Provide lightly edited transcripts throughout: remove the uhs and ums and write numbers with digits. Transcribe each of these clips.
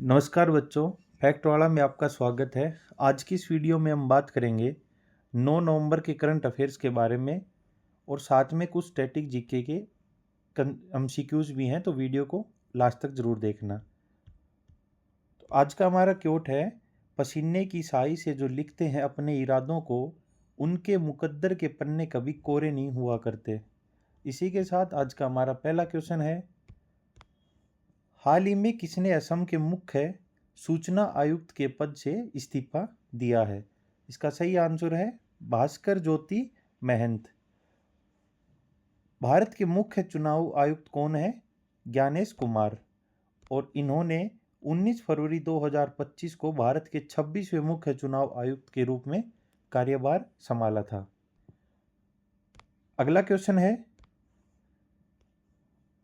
नमस्कार बच्चों, फैक्ट वाला में आपका स्वागत है। आज की इस वीडियो में हम बात करेंगे 9 नवंबर के करंट अफेयर्स के बारे में और साथ में कुछ स्टैटिक जीके के एमसीक्यूज भी हैं, तो वीडियो को लास्ट तक ज़रूर देखना। तो आज का हमारा क्योट है, पसीने की स्याही से जो लिखते हैं अपने इरादों को, उनके मुकद्दर के पन्ने कभी कोरे नहीं हुआ करते। इसी के साथ आज का हमारा पहला क्वेश्चन है, हाल ही में किसने असम के मुख्य सूचना आयुक्त के पद से इस्तीफा दिया है? इसका सही आंसर है भास्कर ज्योति महंत। भारत के मुख्य चुनाव आयुक्त कौन है? ज्ञानेश कुमार। और इन्होंने 19 फरवरी 2025 को भारत के 26वें मुख्य चुनाव आयुक्त के रूप में कार्यभार संभाला था। अगला क्वेश्चन है,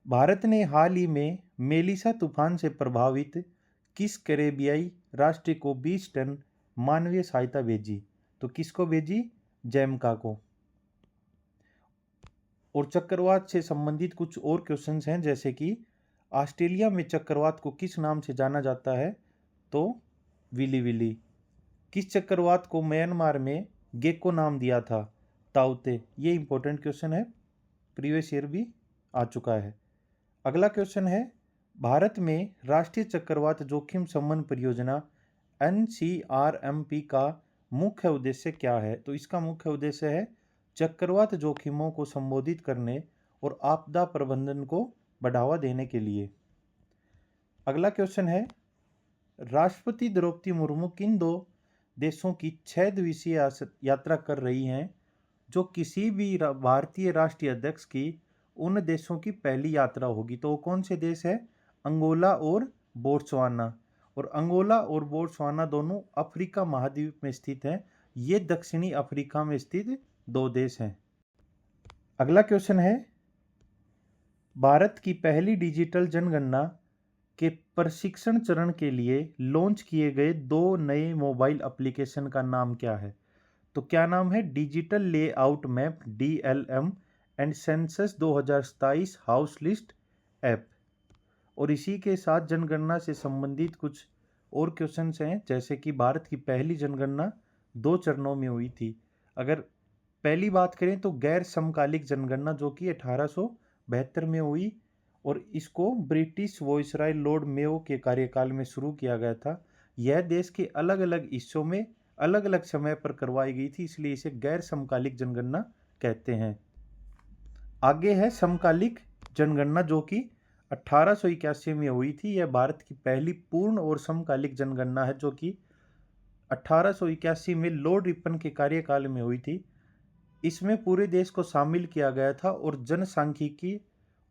भारत ने हाल ही में मेलिसा तूफान से प्रभावित किस कैरेबियाई राष्ट्र को 20 टन मानवीय सहायता भेजी? तो किसको भेजी? जैमका को। और चक्रवात से संबंधित कुछ और क्वेश्चंस हैं, जैसे कि ऑस्ट्रेलिया में चक्रवात को किस नाम से जाना जाता है? तो विली विली। किस चक्रवात को म्यांमार में गेको नाम दिया था? ताउते। ये इंपॉर्टेंट क्वेश्चन है, प्रीवियस ईयर भी आ चुका है। अगला क्वेश्चन है, भारत में राष्ट्रीय चक्रवात जोखिम शमन परियोजना NCRMP का मुख्य उद्देश्य क्या है? तो इसका मुख्य उद्देश्य है चक्रवात जोखिमों को संबोधित करने और आपदा प्रबंधन को बढ़ावा देने के लिए। अगला क्वेश्चन है, राष्ट्रपति द्रौपदी मुर्मू किन दो देशों की 6 दिवसीय यात्रा कर रही हैं, जो किसी भी भारतीय राष्ट्रीय अध्यक्ष की उन देशों की पहली यात्रा होगी? तो वो कौन से देश है? अंगोला और बोट्सवाना। और अंगोला और बोट्सवाना दोनों अफ्रीका महाद्वीप में स्थित हैं। ये दक्षिणी अफ्रीका में स्थित दो देश हैं। अगला क्वेश्चन है, भारत की पहली डिजिटल जनगणना के प्रशिक्षण चरण के लिए लॉन्च किए गए 2 नए मोबाइल एप्लीकेशन का नाम क्या है? तो क्या नाम है? Digital layout map DLM and census 2027 house list app. और इसी के साथ जनगणना से संबंधित कुछ और क्वेश्चंस हैं, जैसे कि भारत की पहली जनगणना 2 चरणों में हुई थी। अगर पहली बात करें तो गैर समकालिक जनगणना, जो कि 1872 में हुई, और इसको ब्रिटिश वॉइसराय लॉर्ड मेयो के कार्यकाल में शुरू किया गया था। यह देश के अलग अलग हिस्सों में अलग अलग समय पर करवाई गई थी, इसलिए इसे गैर समकालिक जनगणना कहते हैं। आगे है समकालिक जनगणना, जो कि 1881 में हुई थी। यह भारत की पहली पूर्ण और समकालिक जनगणना है, जो कि 1881 में लॉर्ड रिपन के कार्यकाल में हुई थी। इसमें पूरे देश को शामिल किया गया था और जनसांख्यिकी,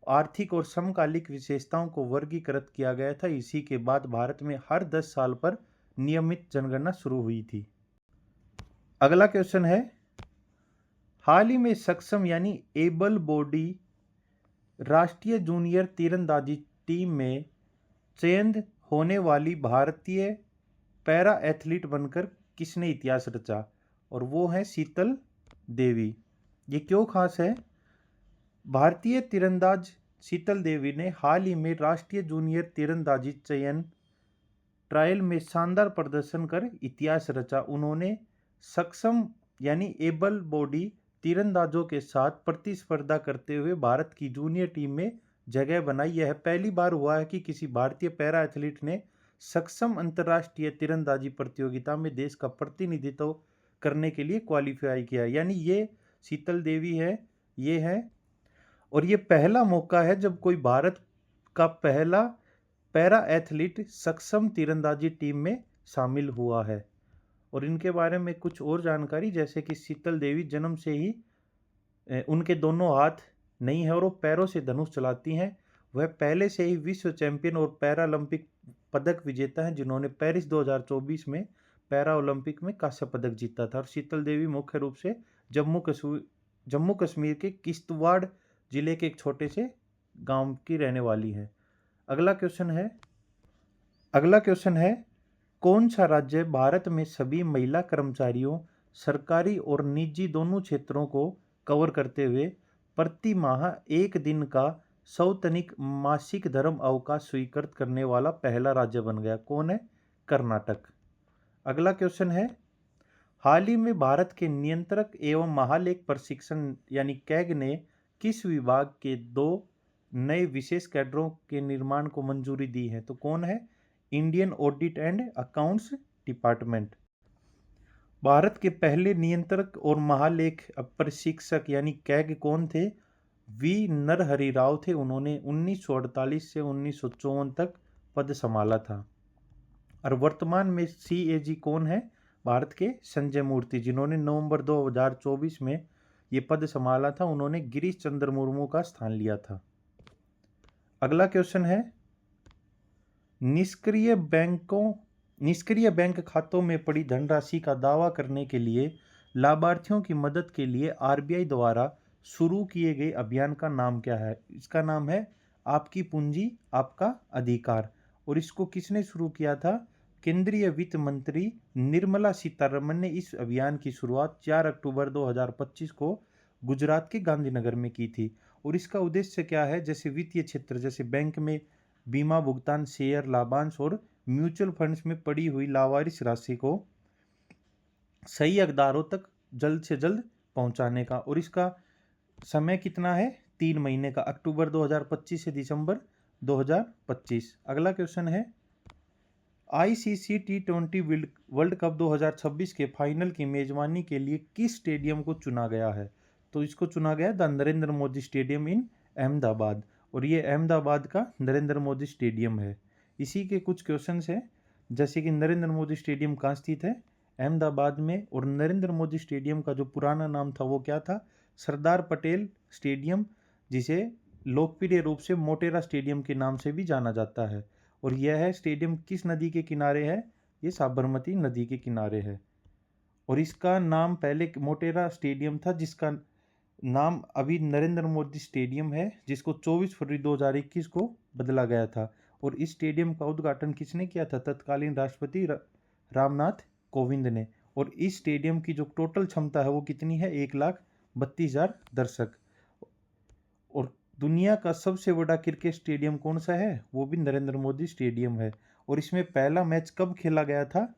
आर्थिक और समकालिक विशेषताओं को वर्गीकृत किया गया था। इसी के बाद भारत में हर 10 साल पर नियमित जनगणना शुरू हुई थी। अगला क्वेश्चन है, हाल ही में सक्षम यानी एबल बॉडी राष्ट्रीय जूनियर तीरंदाजी टीम में चयन होने वाली भारतीय पैरा एथलीट बनकर किसने इतिहास रचा? और वो है शीतल देवी। ये क्यों खास है? भारतीय तीरंदाज शीतल देवी ने हाल ही में राष्ट्रीय जूनियर तीरंदाजी चयन ट्रायल में शानदार प्रदर्शन कर इतिहास रचा। उन्होंने सक्षम यानी एबल बॉडी तीरंदाजों के साथ प्रतिस्पर्धा करते हुए भारत की जूनियर टीम में जगह बनाई। यह पहली बार हुआ है कि किसी भारतीय पैरा एथलीट ने सक्षम अंतर्राष्ट्रीय तीरंदाजी प्रतियोगिता में देश का प्रतिनिधित्व करने के लिए क्वालिफाई किया। यानी ये शीतल देवी है, ये है। और ये पहला मौका है जब कोई भारत का पहला पैरा एथलीट सक्षम तीरंदाजी टीम में शामिल हुआ है। और इनके बारे में कुछ और जानकारी, जैसे कि शीतल देवी जन्म से ही उनके दोनों हाथ नहीं है और वो पैरों से धनुष चलाती हैं। वह पहले से ही विश्व चैंपियन और पैरालंपिक पदक विजेता हैं, जिन्होंने पेरिस 2024 में पैरा ओलंपिक में कांस्य पदक जीता था। और शीतल देवी मुख्य रूप से जम्मू कश्मीर के किश्तवाड़ जिले के एक छोटे से गांव की रहने वाली है। अगला क्वेश्चन है, कौन सा राज्य भारत में सभी महिला कर्मचारियों, सरकारी और निजी दोनों क्षेत्रों को कवर करते हुए प्रति माह 1 दिन का सौतनिक मासिक धर्म अवकाश स्वीकृत करने वाला पहला राज्य बन गया। कौन है? कर्नाटक। अगला क्वेश्चन है, हाल ही में भारत के नियंत्रक एवं महालेख प्रशिक्षण यानी कैग ने किस विभाग के 2 नए विशेष कैडरों के निर्माण को मंजूरी दी है? तो कौन है? Indian audit and accounts department. Bharat के पहले नियंत्रक और महालेख प्रशिक्षक यानी कैग कौन थे? वी नरहरि राव थे। उन्होंने 1948 से 1954 तक पद संभाला था। और वर्तमान में सीएजी कौन है? भारत के संजय मूर्ति, जिन्होंने नवंबर 2024 में ये पद संभाला था। उन्होंने गिरीश चंद्र मुर्मू का स्थान लिया था। अगला क्वेश्चन है, निष्क्रिय बैंक खातों में पड़ी धनराशि का दावा करने के लिए लाभार्थियों की मदद के लिए आरबीआई द्वारा शुरू किए गए अभियान का नाम क्या है? इसका नाम है आपकी पूंजी आपका अधिकार। और इसको किसने शुरू किया था? केंद्रीय वित्त मंत्री निर्मला सीतारमण ने इस अभियान की शुरुआत 4 अक्टूबर 2025 को गुजरात के गांधीनगर में की थी। और इसका उद्देश्य क्या है? जैसे वित्तीय क्षेत्र, जैसे बैंक में बीमा भुगतान, शेयर लाभांश और म्यूचुअल फंड्स में पड़ी हुई लावारिस राशि को सही हकदारों तक जल्द से जल्द पहुंचाने का। और इसका समय कितना है? 3 महीने का, अक्टूबर 2025 से दिसंबर 2025। अगला क्वेश्चन है, आईसीसी T20 वर्ल्ड कप 2026 के फाइनल की मेजबानी के लिए किस स्टेडियम को चुना गया है? तो इसको चुना गया द नरेंद्र मोदी स्टेडियम इन अहमदाबाद। और ये अहमदाबाद का नरेंद्र मोदी स्टेडियम है। इसी के कुछ क्वेश्चंस हैं, जैसे कि नरेंद्र मोदी स्टेडियम कहाँ स्थित है? अहमदाबाद में। और नरेंद्र मोदी स्टेडियम का जो पुराना नाम था वो क्या था? सरदार पटेल स्टेडियम, जिसे लोकप्रिय रूप से मोटेरा स्टेडियम के नाम से भी जाना जाता है। और यह स्टेडियम किस नदी के किनारे है? ये साबरमती नदी के किनारे है। और इसका नाम पहले मोटेरा स्टेडियम था, जिसका नाम अभी नरेंद्र मोदी स्टेडियम है, जिसको 24 फरवरी 2021 को बदला गया था। और इस स्टेडियम का उद्घाटन किसने किया था? तत्कालीन राष्ट्रपति रामनाथ कोविंद ने। और इस स्टेडियम की जो टोटल क्षमता है वो कितनी है? 1,32,000 दर्शक। और दुनिया का सबसे बड़ा क्रिकेट स्टेडियम कौन सा है? वो भी नरेंद्र मोदी स्टेडियम है। और इसमें पहला मैच कब खेला गया था?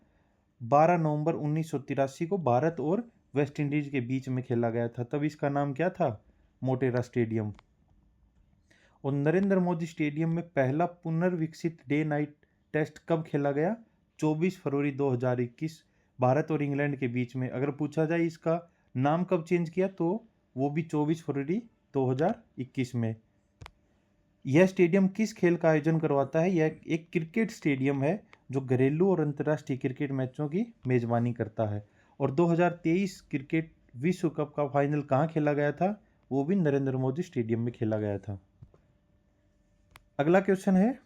12 नवंबर 1983 को भारत और वेस्ट इंडीज के बीच में खेला गया था। तब इसका नाम क्या था? मोटेरा स्टेडियम। और नरेंद्र मोदी स्टेडियम में पहला पुनर्विकसित डे नाइट टेस्ट कब खेला गया? 24 फरवरी 2021 भारत और इंग्लैंड के बीच में। अगर पूछा जाए इसका नाम कब चेंज किया, तो वो भी 24 फरवरी 2021 में। यह स्टेडियम किस खेल का आयोजन करवाता है? यह एक क्रिकेट स्टेडियम है जो घरेलू और अंतर्राष्ट्रीय क्रिकेट मैचों की मेजबानी करता है। और 2023 क्रिकेट विश्व कप का फाइनल कहाँ खेला गया था? वो भी नरेंद्र मोदी स्टेडियम में खेला गया था। अगला क्वेश्चन है,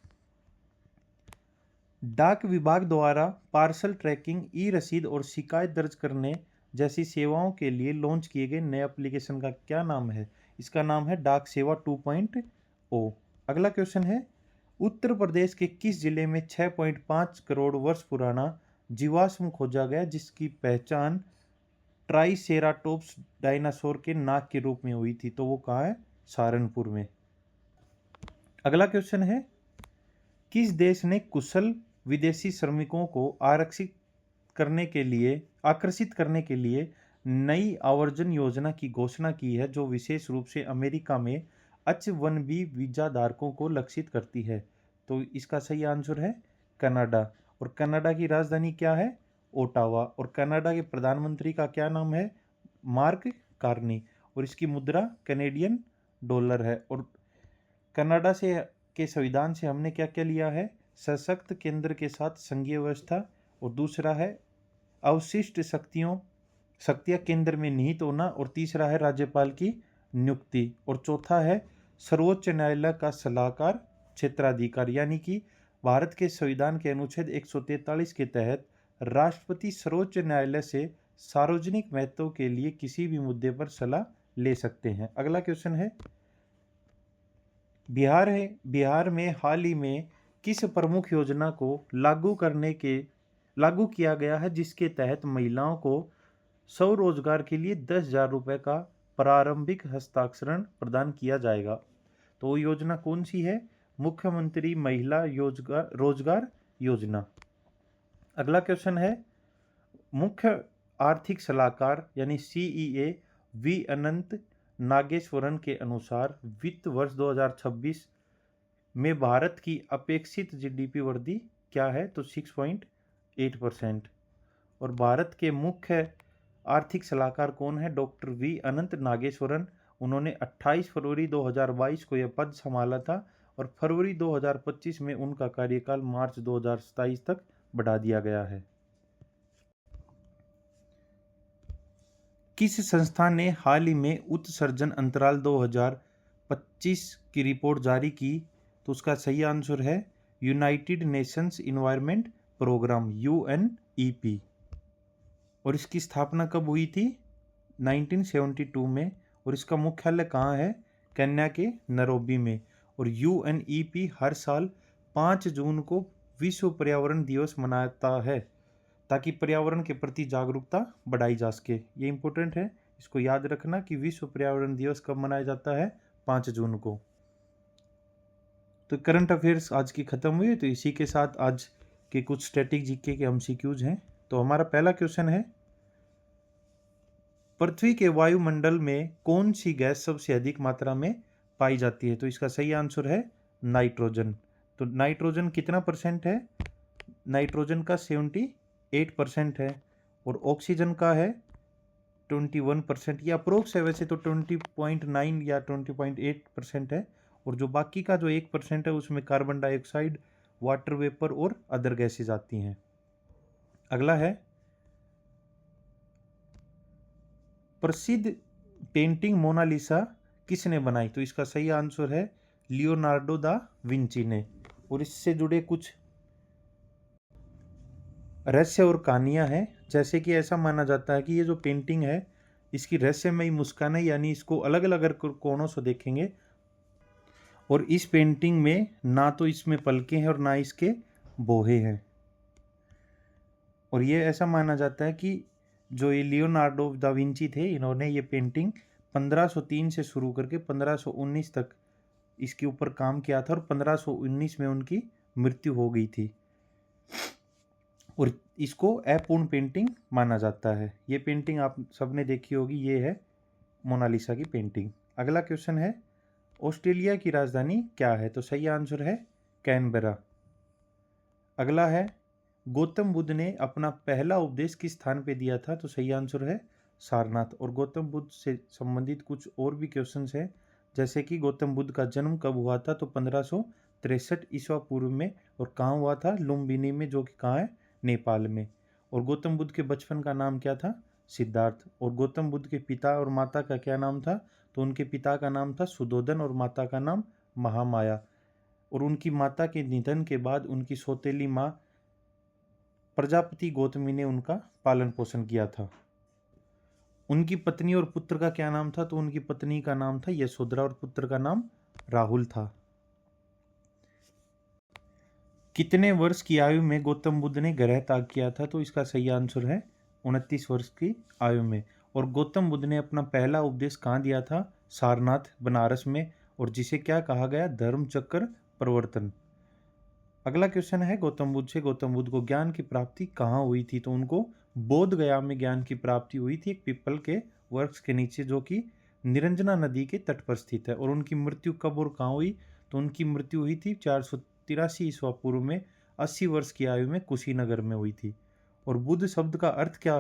डाक विभाग द्वारा पार्सल ट्रैकिंग, ई रसीद और शिकायत दर्ज करने जैसी सेवाओं के लिए लॉन्च किए गए नए एप्लीकेशन का क्या नाम है? इसका नाम है डाक सेवा 2.0। अगला क्वेश्चन है, उत्तर प्रदेश के किस जिले में 6.5 करोड़ वर्ष पुराना जीवाश्म खोजा गया जिसकी पहचान ट्राइसेराटोप्स डायनासोर के नाक के रूप में हुई थी? तो वो कहाँ है? सहारनपुर में। अगला क्वेश्चन है, किस देश ने कुशल विदेशी श्रमिकों को आकर्षित करने के लिए नई आवर्जन योजना की घोषणा की है, जो विशेष रूप से अमेरिका में H-1B वीजा धारकों को लक्षित करती है? तो इसका सही आंसर है कनाडा। और कनाडा की राजधानी क्या है? ओटावा। और कनाडा के प्रधानमंत्री का क्या नाम है? Mark Carney. और इसकी मुद्रा कैनेडियन डॉलर है। और कनाडा के संविधान से हमने क्या क्या लिया है? सशक्त केंद्र के साथ संघीय व्यवस्था। और दूसरा है अवशिष्ट शक्तियां केंद्र में निहित होना। और तीसरा है राज्यपाल की नियुक्ति। और चौथा है सर्वोच्च न्यायालय का सलाहकार क्षेत्राधिकार, यानी कि भारत के संविधान के अनुच्छेद 143 के तहत राष्ट्रपति सर्वोच्च न्यायालय से सार्वजनिक महत्व के लिए किसी भी मुद्दे पर सलाह ले सकते हैं। अगला क्वेश्चन है, बिहार में हाल ही में किस प्रमुख योजना को लागू किया गया है जिसके तहत महिलाओं को स्वरोजगार के लिए 10,000 रुपये का प्रारंभिक हस्ताक्षरण प्रदान किया जाएगा? तो वो योजना कौन सी है? मुख्यमंत्री महिला रोजगार योजना। अगला क्वेश्चन है, मुख्य आर्थिक सलाहकार यानी सीईए वी अनंत नागेश्वरन के अनुसार वित्त वर्ष 2026 में भारत की अपेक्षित जीडीपी वृद्धि क्या है? तो 6.8%। और भारत के मुख्य आर्थिक सलाहकार कौन है? डॉक्टर वी अनंत नागेश्वरन। उन्होंने 28 फरवरी 2022 को यह पद संभाला था और फरवरी 2025 में उनका कार्यकाल मार्च 2027 तक बढ़ा दिया गया है। किस संस्था ने हाल ही में उत्सर्जन अंतराल 2025 की रिपोर्ट जारी की? तो उसका सही आंसर है United Nations Environment Programme UNEP। और इसकी स्थापना कब हुई थी? 1972 में। और इसका मुख्यालय कहाँ है? केन्या के नैरोबी में। और UNEP हर साल 5 जून को विश्व पर्यावरण दिवस मनाता है ताकि पर्यावरण के प्रति जागरूकता बढ़ाई जा सके। ये इंपॉर्टेंट है, इसको याद रखना कि विश्व पर्यावरण दिवस कब मनाया जाता है? 5 जून को। तो करंट अफेयर्स आज की खत्म हुई। तो इसी के साथ आज के कुछ स्टैटिक जीके के MCQs हैं। तो हमारा पहला क्वेश्चन है, पृथ्वी के वायुमंडल में कौन सी गैस सबसे अधिक मात्रा में पाई जाती है? तो इसका सही आंसर है नाइट्रोजन। तो नाइट्रोजन कितना परसेंट है? नाइट्रोजन का 78% है। और ऑक्सीजन का है 21%। या अप्रोक्स है वैसे तो 20.9 या 20.8% है। और जो बाकी का जो 1% है उसमें कार्बन डाइऑक्साइड, वाटर वेपर और अदर गैसेज आती हैं। अगला है, प्रसिद्ध पेंटिंग मोनालिसा किसने बनाई? तो इसका सही आंसर है लियोनार्डो दा विंची ने। और इससे जुड़े कुछ रहस्य और कहानियां हैं। जैसे कि ऐसा माना जाता है कि ये जो पेंटिंग है इसकी रहस्यमयी मुस्कान है, यानी इसको अलग अलग अगर कोणों से देखेंगे और इस पेंटिंग में ना तो इसमें पलकें हैं और ना इसके बोहे हैं। और ये ऐसा माना जाता है कि जो ये लियोनार्डो दा विंची थे, इन्होंने ये पेंटिंग 1503 से शुरू करके 1519 तक इसके ऊपर काम किया था और 1519 में उनकी मृत्यु हो गई थी। और इसको अपूर्ण पेंटिंग माना जाता है। ये पेंटिंग आप सबने देखी होगी, ये है मोनालिसा की पेंटिंग। अगला क्वेश्चन है, ऑस्ट्रेलिया की राजधानी क्या है? तो सही आंसर है कैनबरा। अगला है, गौतम बुद्ध ने अपना पहला उपदेश किस स्थान पे दिया था? तो सही आंसर है सारनाथ। और गौतम बुद्ध से संबंधित कुछ और भी क्वेश्चंस हैं, जैसे कि गौतम बुद्ध का जन्म कब हुआ था? तो 1563 ईस्वा पूर्व में। और कहाँ हुआ था? लुम्बिनी में, जो कि कहाँ है? नेपाल में। और गौतम बुद्ध के बचपन का नाम क्या था? सिद्धार्थ। और गौतम बुद्ध के पिता और माता का क्या नाम था? तो उनके पिता का नाम था सुधोधन और माता का नाम महामाया। और उनकी माता के निधन के बाद उनकी सौतेली माँ प्रजापति गौतमी ने उनका पालन पोषण किया था। उनकी पत्नी और पुत्र का क्या नाम था? तो उनकी पत्नी का नाम था यशोधरा और पुत्र का नाम राहुल था। कितने वर्ष की आयु में गौतम बुद्ध ने ग्रह त्याग किया था? तो इसका सही आंसर है 29 वर्ष की आयु में। और गौतम बुद्ध ने अपना पहला उपदेश कहाँ दिया था? सारनाथ, बनारस में। और जिसे क्या कहा गया? धर्म चक्र प्रवर्तन। अगला क्वेश्चन है गौतम बुद्ध से, गौतम बुद्ध को ज्ञान की प्राप्ति कहाँ हुई थी? तो उनको बोध गया में ज्ञान की प्राप्ति हुई थी, एक पीपल के वृक्ष के नीचे, जो कि निरंजना नदी के तट पर स्थित है। और उनकी मृत्यु कब और कहाँ हुई? तो उनकी मृत्यु हुई थी 483 ईस्वा पूर्व में, 80 वर्ष की आयु में कुशीनगर में हुई थी। और बुद्ध शब्द का अर्थ क्या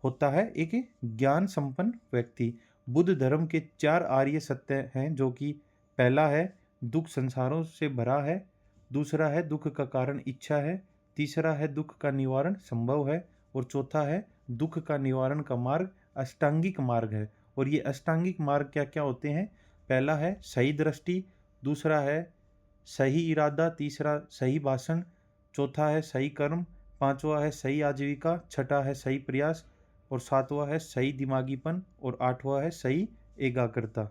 होता है? एक ज्ञान संपन्न व्यक्ति। बुद्ध धर्म के 4 आर्य सत्य हैं, जो कि पहला है दुख संसारों से भरा है, दूसरा है दुख का कारण इच्छा है, तीसरा है दुख का निवारण संभव है, और चौथा है दुख का निवारण का मार्ग अष्टांगिक मार्ग है। और ये अष्टांगिक मार्ग क्या क्या होते हैं? पहला है सही दृष्टि, दूसरा है सही इरादा, तीसरा सही भाषण, चौथा है सही कर्म, पांचवा है सही आजीविका, छठा है सही प्रयास, और सातवां है सही दिमागीपन, और आठवां है सही एकाग्रता।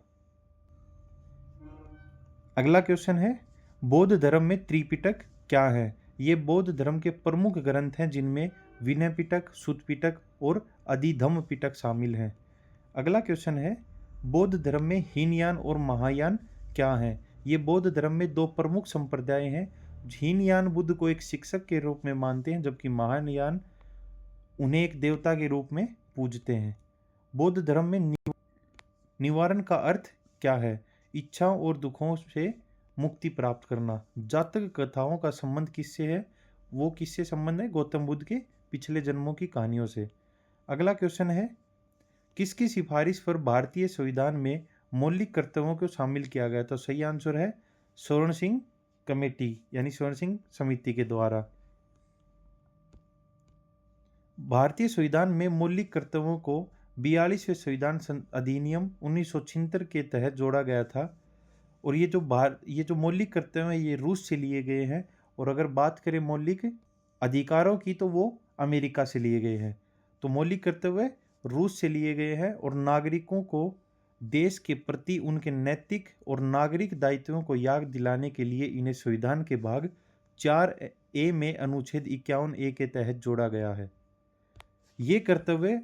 अगला क्वेश्चन है, बौद्ध धर्म में त्रिपिटक क्या है? ये बौद्ध धर्म के प्रमुख ग्रंथ हैं, जिनमें विनय पिटक, सुत्त पिटक और अधिधम्म पिटक शामिल हैं। अगला क्वेश्चन है, बौद्ध धर्म में हीनयान और महायान क्या हैं? ये बौद्ध धर्म में दो प्रमुख संप्रदाय हैं। हीनयान बुद्ध को एक शिक्षक के रूप में मानते हैं, जबकि महायान उन्हें एक देवता के रूप में पूजते हैं। बौद्ध धर्म में निवारण का अर्थ क्या है? इच्छाओं और दुखों से मुक्ति प्राप्त करना। जातक कथाओं का संबंध किससे है? वो किससे संबंध है? गौतम बुद्ध के पिछले जन्मों की कहानियों से। अगला क्वेश्चन है, किसकी सिफारिश पर भारतीय संविधान में मौलिक कर्तव्यों को शामिल किया गया? तो सही आंसर है स्वर्ण सिंह कमेटी यानी स्वर्ण सिंह समिति के द्वारा। भारतीय संविधान में मौलिक कर्तव्यों को 42वें संविधान अधिनियम 1976 के तहत जोड़ा गया था। और ये जो मौलिक कर्तव्य हैं ये रूस से लिए गए हैं। और अगर बात करें मौलिक अधिकारों की तो वो अमेरिका से लिए गए हैं। तो मौलिक कर्तव्य रूस से लिए गए हैं और नागरिकों को देश के प्रति उनके नैतिक और नागरिक दायित्वों को याद दिलाने के लिए इन्हें संविधान के भाग 4A में अनुच्छेद 51A के तहत जोड़ा गया है। ये कर्तव्य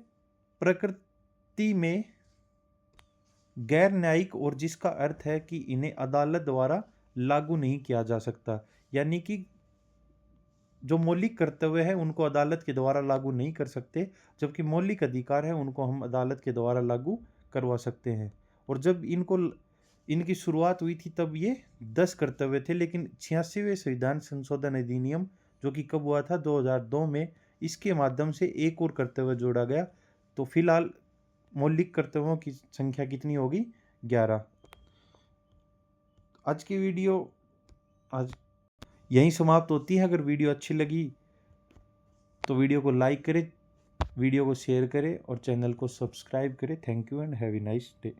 प्रकृति में गैर न्यायिक और जिसका अर्थ है कि इन्हें अदालत द्वारा लागू नहीं किया जा सकता। यानी कि जो मौलिक कर्तव्य है उनको अदालत के द्वारा लागू नहीं कर सकते, जबकि मौलिक अधिकार है उनको हम अदालत के द्वारा लागू करवा सकते हैं। और जब इनकी शुरुआत हुई थी तब ये 10 कर्तव्य थे, लेकिन 86वें संविधान संशोधन अधिनियम जो कि कब हुआ था? 2002 में, इसके माध्यम से एक और कर्तव्य जोड़ा गया। तो फिलहाल मौलिक कर्तव्यों की संख्या कितनी होगी? 11। आज की वीडियो आज यहीं समाप्त होती है। अगर वीडियो अच्छी लगी तो वीडियो को लाइक करें, वीडियो को शेयर करें और चैनल को सब्सक्राइब करें। Thank you and have a nice day.